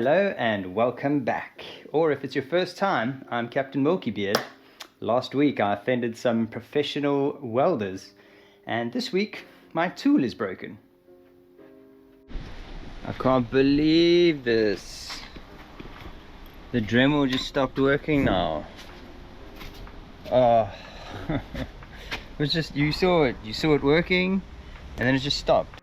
Hello and welcome back. Or if it's your first time, I'm Captain Milkybeard. Last week I offended some professional welders, and this week my tool is broken. I can't believe this. The Dremel just stopped working now. Oh, it was just, you saw it working, and then it just stopped.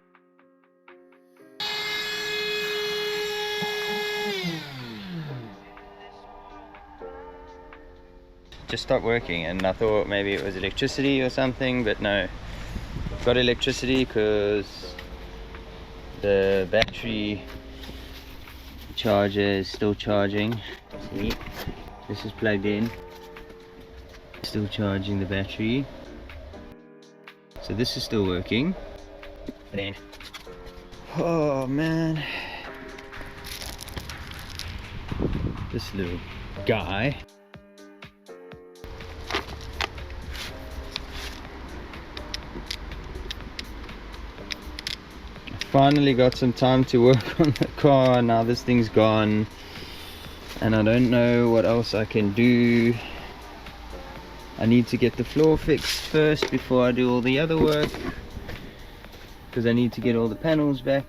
Just stopped working, and I thought maybe it was electricity or something, but no, got electricity because the battery charger is still charging. See, this is plugged in, still charging the battery, so this is still working. Then, oh man, this little guy. Finally got some time to work on the car. Now this thing's gone and I don't know what else I can do. I need to get the floor fixed first before I do all the other work, because I need to get all the panels back.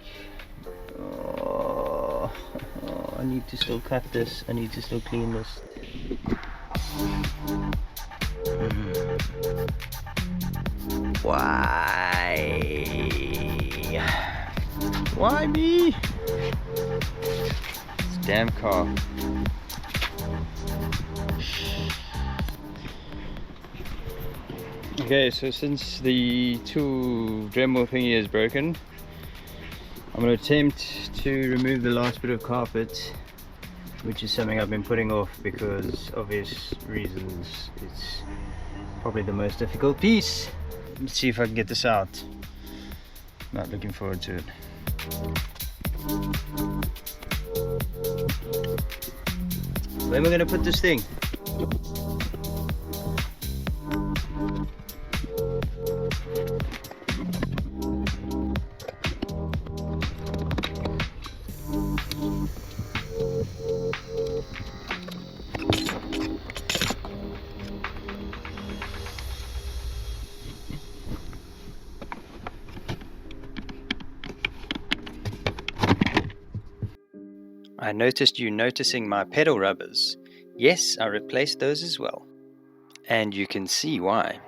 I need to still cut this, I need to still clean this. Why me? This damn car. Okay, so since the tool Dremel thingy is broken, I'm going to attempt to remove the last bit of carpet, which is something I've been putting off because obvious reasons. It's probably the most difficult piece. Let's see if I can get this out. Not looking forward to it. Where am I going to put this thing? I noticed you noticing my pedal rubbers. Yes, I replaced those as well. And you can see why.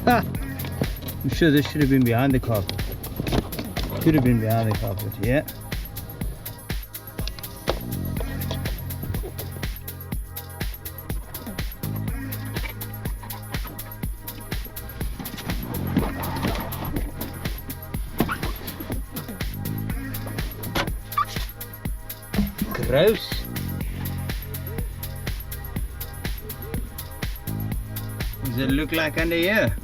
I'm sure this should have been behind the carpet. Should have been behind the carpet, yeah. Gross. Does it look like under here?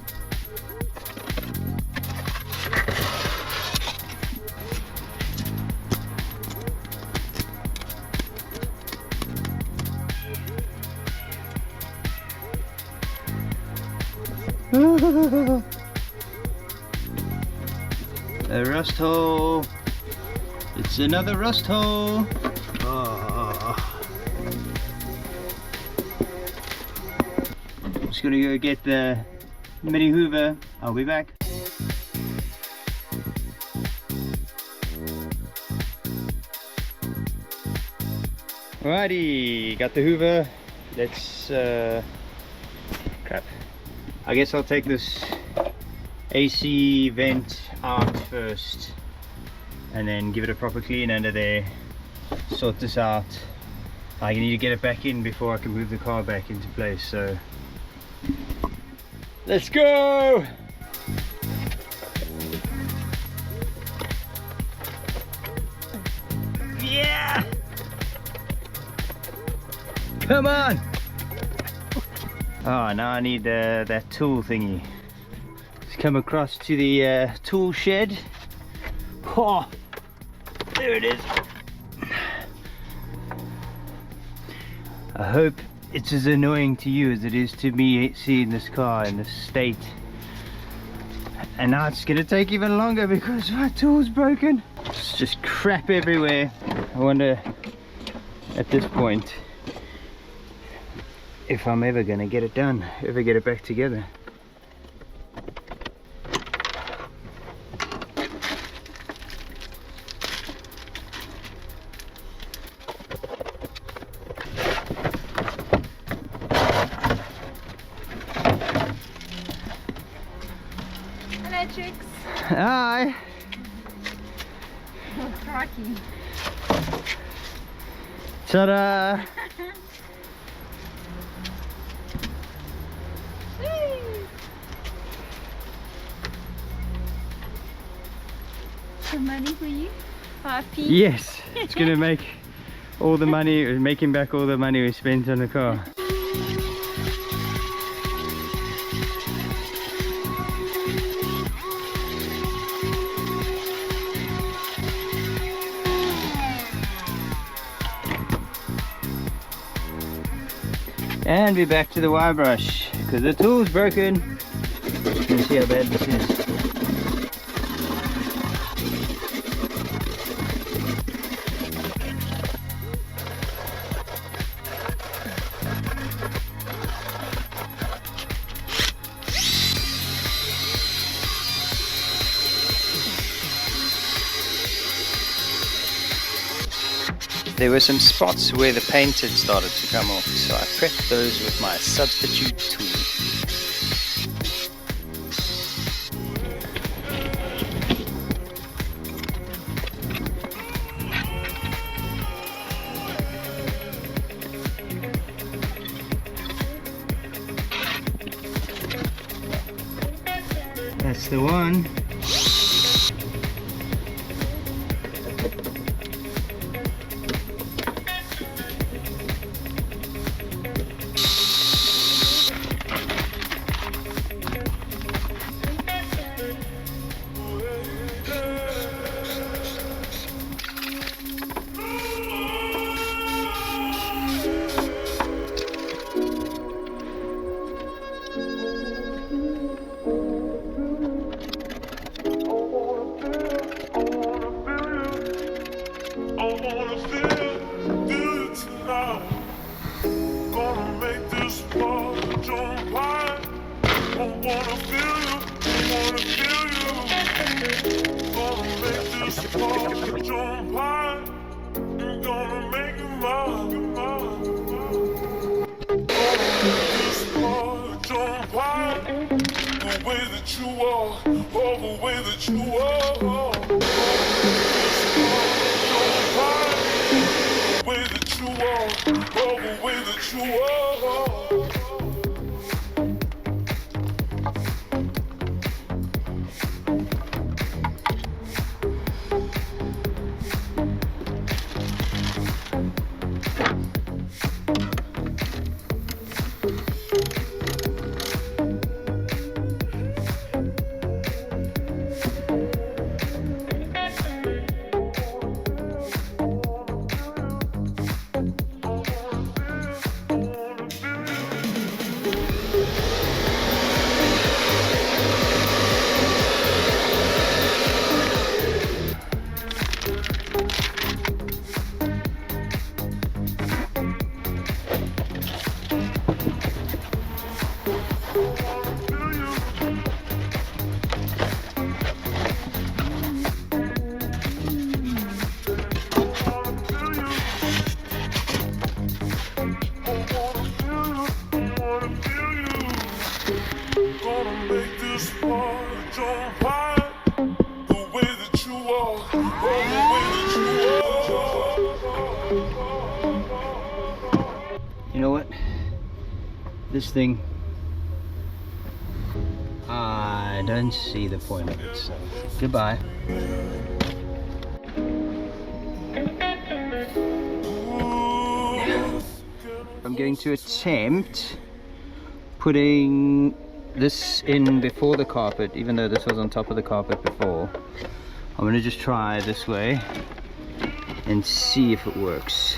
A rust hole. It's another rust hole. Oh. I'm just gonna go get the mini hoover. I'll be back. Alrighty, got the hoover. Let's crap. I guess I'll take this AC vent out first and then give it a proper clean under there, sort this out. I need to get it back in before I can move the car back into place, so let's go. Yeah, come on. Oh, now I need that tool thingy. Let's come across to the tool shed. Oh, there it is. I hope it's as annoying to you as it is to me seeing this car in this state. And now it's gonna take even longer because my tool's broken. It's just crap everywhere. I wonder at this point if I'm ever gonna get it done, ever get it back together. Hello, Trix. Hi. Oh, crikey. Ta-da! Some money for you? 5p? Yes, it's gonna make all the money, making back all the money we spent on the car. And we're back to the wire brush because the tool's broken. You can see how bad this is. There were some spots where the paint had started to come off, so I prepped those with my substitute tool. That's the one. You know what? This thing, I don't see the point of it, so goodbye. I'm going to attempt putting this in before the carpet, even though this was on top of the carpet before. I'm going to just try this way and see if it works.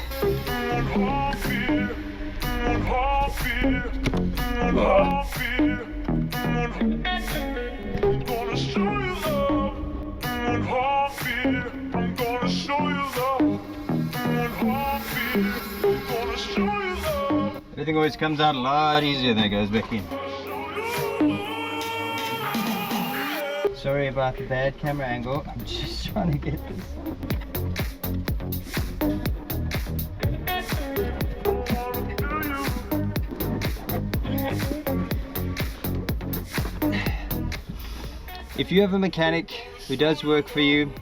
Everything always comes out a lot easier than it goes back in. Sorry about the bad camera angle. I'm just trying to get this. If you have a mechanic who does work for you,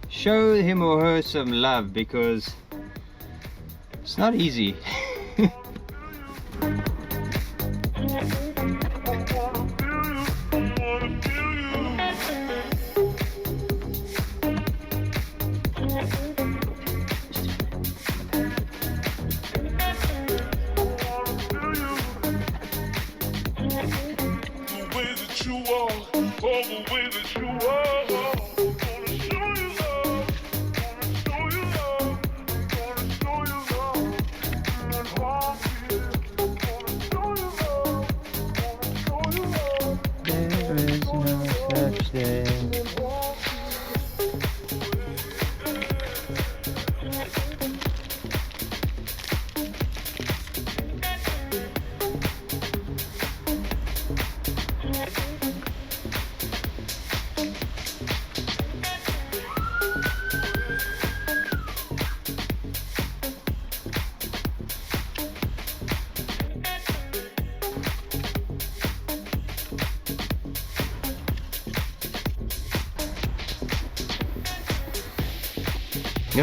show him or her some love, because it's not easy.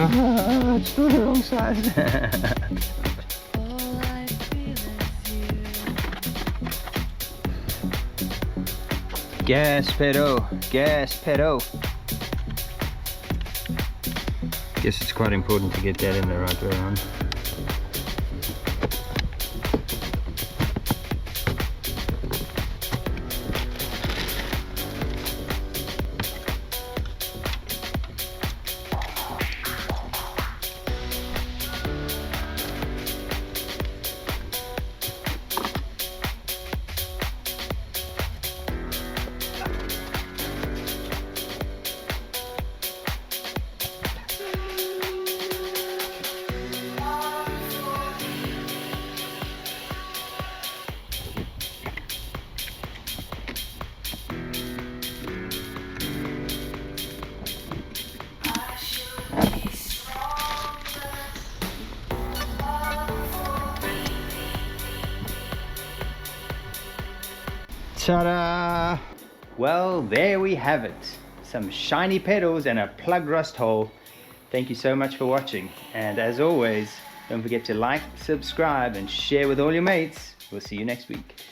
Oh, it's still the wrong side. Gas pedal, gas pedal. Guess it's quite important to get that in the right way around. Ta-da! Well, there we have it. Some shiny pedals and a plug rust hole. Thank you so much for watching. And as always, don't forget to like, subscribe, and share with all your mates. We'll see you next week.